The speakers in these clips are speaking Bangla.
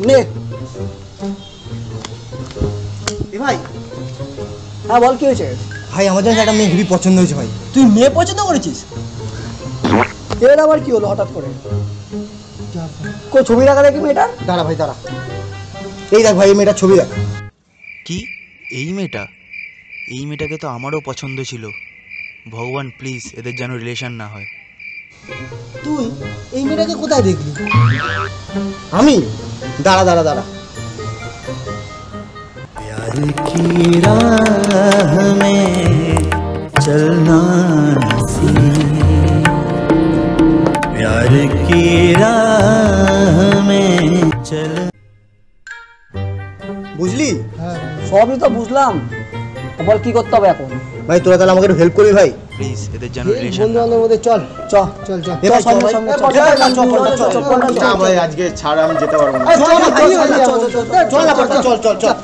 নে ভাই। হ্যাঁ বল, কি হয়েছে? ভাই আমাদের একটা মেয়ে হেবি পছন্দ হয়েছে ভাই। তুই মেয়ে পছন্দ করেছিস? এর আবার কি হলো হঠাৎ করে? কই ছবি দেখা দেখি মেয়েটার। দাঁড়া ভাই দাঁড়া, এই দেখ ভাই এই মেয়েটার ছবি দেখ। কি এই মেয়েটা? এই মেয়েটাকে তো আমারও পছন্দ ছিল। ভগবান প্লিজ এদের যেন রিলেশন না হয়। তুই এই মেয়েটাকে কোথায় দেখলি? আমি? দাঁড়া দাঁড়া দাঁড়া। प्यार की राह में चलना प्यार की राह में चल। বুঝলি? সবই তো বুঝলাম, বল কি করতে হবে এখন? ভাই তোরা তাহলে আমাকে একটু হেল্প করবি ভাই। প্লিজ এদের যেন রিলেশন বন্ধু বান্ধবের মধ্যে চল চল চল চল না ভাই আজকে ছাড়, আমি যেতে পারবো না। চল চল চল।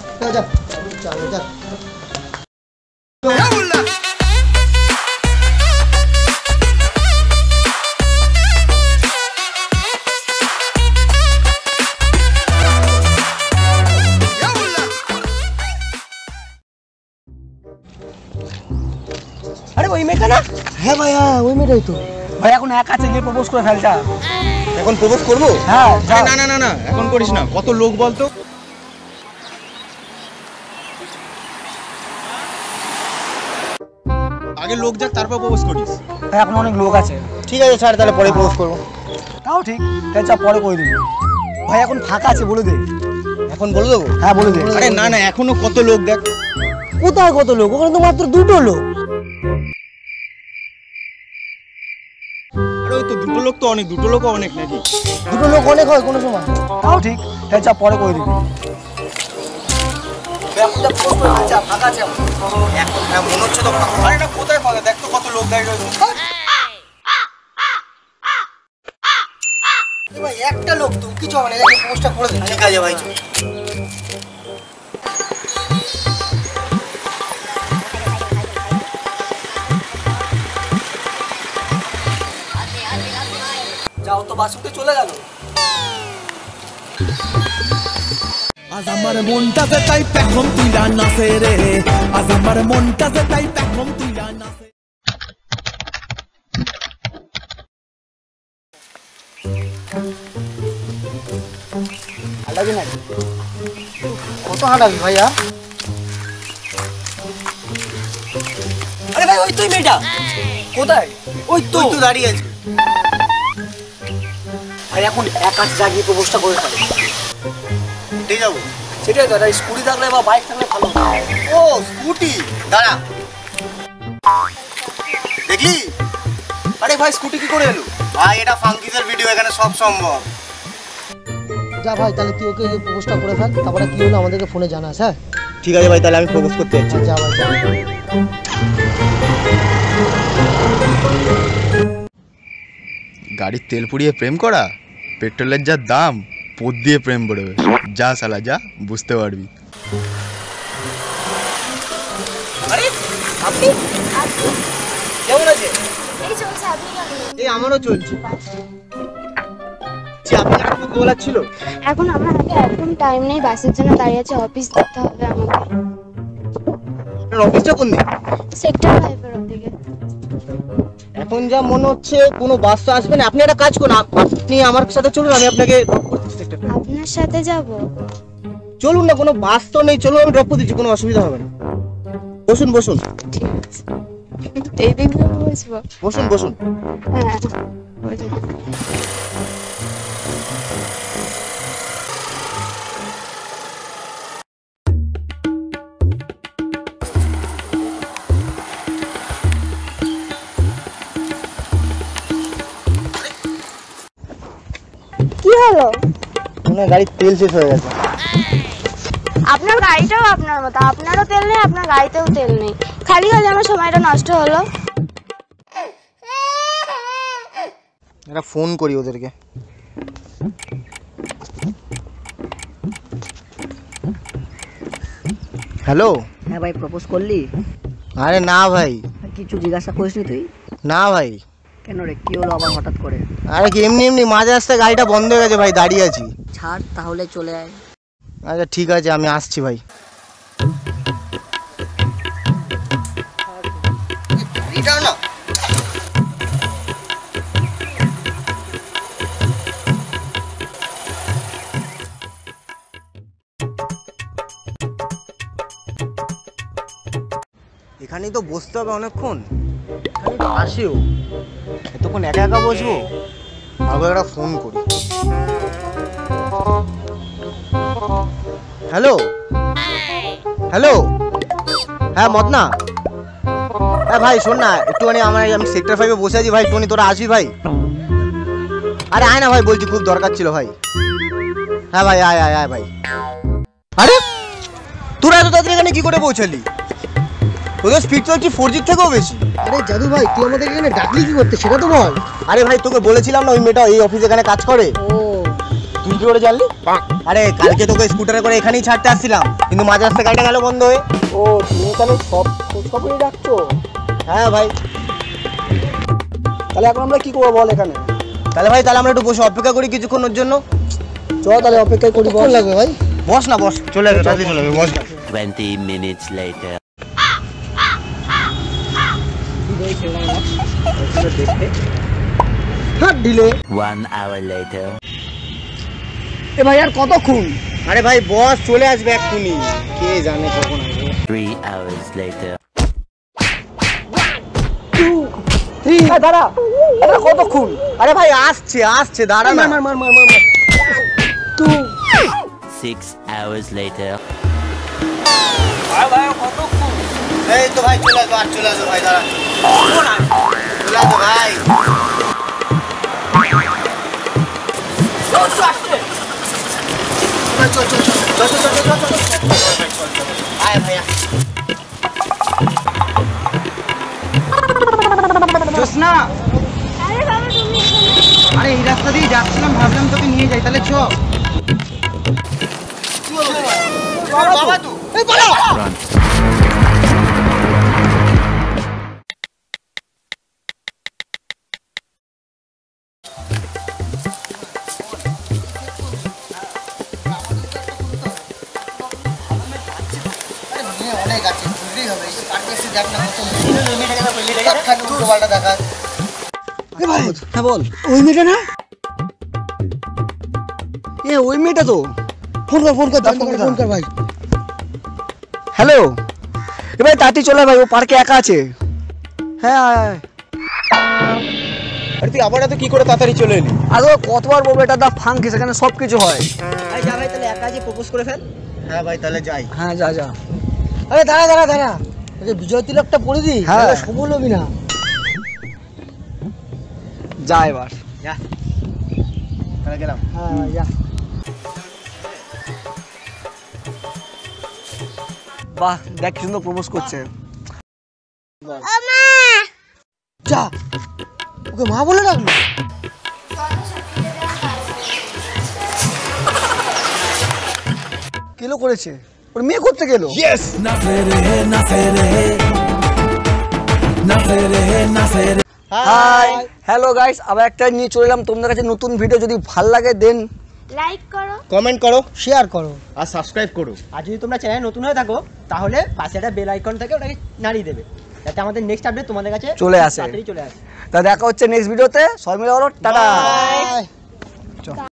আরে ওই মেয়েটা না? হ্যাঁ ভাই হ্যাঁ ওই মেয়েটাই তো। ভাই এখন এক কাছে গিয়ে প্রপোজ করে ফেলটা। এখন প্রপোজ করবো? হ্যাঁ না না না না এখন করিস না, কত লোক বলতো। আগে লোক যাক তারপর প্রপোজ করিস। ভাই এখন অনেক লোক আছে। ঠিক আছে ছাড়, তাহলে পরে প্রপোজ করবো। তাও ঠিক, তাই চা পরে করে দিবি। ভাই এখন ফাঁকা আছে, বলে দে। এখন বলে দেবো? হ্যাঁ বলে দে। আরে না না এখনো কত লোক দেখ। কোথায় কত লোক? ওখানে তো মাত্র দুটো লোক। আরে ওই তো দুটো লোক তো অনেক, দুটো লোক অনেক নাকি? দুটো লোক অনেক হয় কোনো সময়। তাও ঠিক, তাই চা পরে করে দিবি। এখন হ্যাঁ মনে হচ্ছে তো। আরে এটা কোথায় ফাঁকা, দেখ তো কত লোক দাঁড়িয়ে রয়েছে। ভাই একটা লোক তো কিছু হবে না, প্রপোজটা করে দে। ঠিক আছে ভাই। যাও তো, বাসুতে চলে গেল। আজ আমার মনটাতে তাই পেখম তুইলা নাচে রে, আজ আমার মনটাতে তাই পেখম তুইলা নাচে। হাঁটাবি না? কত হাঁটাবি ভাইয়া? আরে ভাই ওই তুই মেয়েটা কোথায়? ওই তো দাঁড়িয়ে আছে ভাই। এখন এক কাছে জাগিয়ে প্রপোজটা করে ফেলে। ঠিক যাবো? সেটাই তো, স্কুটি থাকলে বা বাইক থাকলে ভালো। ও স্কুটি, দাঁড়া দেখলি? আরে ভাই স্কুটি কি করে এলো? ভাই এটা ফাঙ্কিজের ভিডিও, এখানে সব সম্ভব। যা ভাই, তাহলে তুই ওকে প্রপোজটা করে ফেল, তারপরে কি হলো আমাদেরকে ফোনে জানাস। হ্যাঁ ঠিক আছে ভাই, তাহলে আমি প্রপোজ করতে যাচ্ছি। যা ভাই যা। গাড়ির তেল পুড়িয়ে প্রেম করা, পেট্রোলের যা দাম, পোত দিয়ে প্রেম পড়বে। যা শালা যা, বুঝতে পারবি। আরে আপনি কেমন আছেন? এই চলছে, আপনি কেমন? এই আমারও চলছে। আপনার কথা বলার ছিল। এখন আমার হাতে একদম টাইম নেই, বাসের জন্য দাঁড়িয়ে আছে, অফিস যেতে হবে আমাকে। আপনার অফিসটা কোন দিকে? সেক্টর 5 এর দিকে। এখন যা মনে হচ্ছে কোনো বাস তো আসবে না। আপনি একটা কাজ করুন, আপনি আমার সাথে চলুন, আমি আপনাকে ড্রপ করে দিচ্ছি। আপনার সাথে যাব? চলুন না, কোনো বাস তো নেই, চলুন আমি ড্রপ করে দিচ্ছি, কোনো অসুবিধা হবে না। বসুন বসুন ঠিক আছে, এই দিকে বসবো? বসুন বসুন। হ্যাঁ বসুন। কি হলো? মনে হয় গাড়ির তেল শেষ হয়ে গেছে। আপনার গাড়িটাও আপনার মতো, আপনারও তেল নেই, আপনার গাড়িতেও তেল নেই, খালি খালি আমার সময়টা নষ্ট হলো। একটা ফোন করি ওদেরকে। হ্যালো। হ্যাঁ ভাই, প্রপোজ করলি? আরে না ভাই। কিছু জিজ্ঞাসা করিসনি তুই? না ভাই। কেন রে, কি হলো আবার হঠাৎ করে? আরে কি এমনি এমনি মাঝে রাস্তায় গাড়িটা বন্ধ হয়ে গেছে ভাই, দাঁড়িয়ে আছি। ছাড়, তাহলে চলে আয়। আচ্ছা ঠিক আছে, আমি আসছি ভাই। না এখানেই তো বসতে হবে অনেকক্ষণ, আসেও এতক্ষণ একা একা বসবো। আগে একটা ফোন করি। হ্যালো হ্যালো, হ্যাঁ মদনা, হ্যাঁ ভাই শোন না একটুখানি, আমি সেক্টর 5-এ বসে আছি ভাই, একটুখানি তোরা আসবি ভাই। আরে আয় না ভাই, বলছি খুব দরকার ছিল ভাই। হ্যাঁ ভাই আয় আয় আয় ভাই। আরে তোরা এত তাড়াতাড়ি এখানে কি করে পৌঁছালি? তোদের স্পিড তো হচ্ছে 4G থেকেও বেশি। আরে জাদু ভাই, তুই আমাদের এখানে ডাকলি কি করতে সেটা তো বল। আরে ভাই তোকে বলেছিলাম না ওই মেয়েটা এই অফিসে এখানে কাজ করে। ও, তুই কি করে জানলি? আরে কালকে তোকে স্কুটারে করে এখানেই ছাড়তে আসছিলাম, কিন্তু মাঝ রাস্তায় গাড়িটা গেল বন্ধ হয়ে। ও তুমি তাহলে সব খোঁজখবরই রাখছো? হ্যাঁ ভাই। তাহলে এখন আমরা কি করবো বল এখানে? তাহলে ভাই তাহলে আমরা একটু বসে অপেক্ষা করি কিছুক্ষণের জন্য। চল তাহলে অপেক্ষা করি। কতক্ষণ লাগবে ভাই? বস না বস, চলে আসবে, তাড়াতাড়ি চলে আসবে, বস না। 20 minutes later. হ্যাঁ দিলে। 1 hour later. এ ভাই আর কতক্ষণ? আরে ভাই বস চলে আসবে এক্ষুনি, কে জানে কখন আসবে। 3 hours later. দাঁড়া, কতক্ষণ? আরে ভাই আসছে আসছে, দাঁড়া না। মার মার মার মার মার। 6 hours later. এই তো ভাই চলে আসবে, আর চলে আসবে ভাই, দাঁড়া চলে আসবে ভাই। চল চল চল চল চল চল চল আয় ভাইয়া। জোসনা, আরে বাবা তুমি আরে এই রাস্তা দিয়ে যাচ্ছিলাম, ভাবলাম তোকে নিয়ে যাই, তাহলে চ। বাবা তুই এই বলো। অনেক আছে, ঘুরলেই হবে, একটু পার্কে এসে দেখ না কত দেখা। ভাই হ্যাঁ বল। ওই মেয়েটা না? এ ওই মেয়েটা তো। ফোন কর ফোন কর ভাই। হ্যালো, এ ভাই তাড়াতাড়ি চলে ভাই, ও পার্কে একা আছে। হ্যাঁ আয়। আরে তুই আবার এত কি করে তাড়াতাড়ি চলে এলি? আর ও কতবার বলবো, এটা দা ফাঙ্কি, সেখানে সব কিছু হয়। ভাই যা ভাই, তাহলে একা যে প্রপোজ করে ফেল। হ্যাঁ ভাই তাহলে যাই। হ্যাঁ যা যা। আরে দাঁড়া দাঁড়া দাঁড়া, এই বিজয় তিলকটা পরে দি। হ্যাঁ সবল হবি না। যা এবার। যা তাহলে গেলাম। হ্যাঁ যা। বাহ দেখ কি সুন্দর প্রপোজ করছে। যা, ওকে মা বলে ডাকলো। কেলো করেছে, ওর মেয়ে করতে গেল। নাচে রে নাচে রে নাচে রে নাচে রে। হাই হ্যালো গাইস, আবার একটা নিয়ে চলে এলাম তোমাদের কাছে নতুন ভিডিও। যদি ভাল লাগে দেন লাইক করো, কমেন্ট করো, শেয়ার করো। আর সাবস্ক্রাইব করো। আর যদি তোমরা চ্যানেল নতুন হয়ে থাকো তাহলে পাশে একটা বেল আইকন থাকে, ওটাকে নাড়িয়ে দেবে যাতে আমাদের নেক্সট আপডেট তোমাদের কাছে চলে আসে। তাড়াতাড়ি চলে আসে। তা দেখা হচ্ছে নেক্সট ভিডিওতে। সবাই মিলে বলো টাটা। Bye.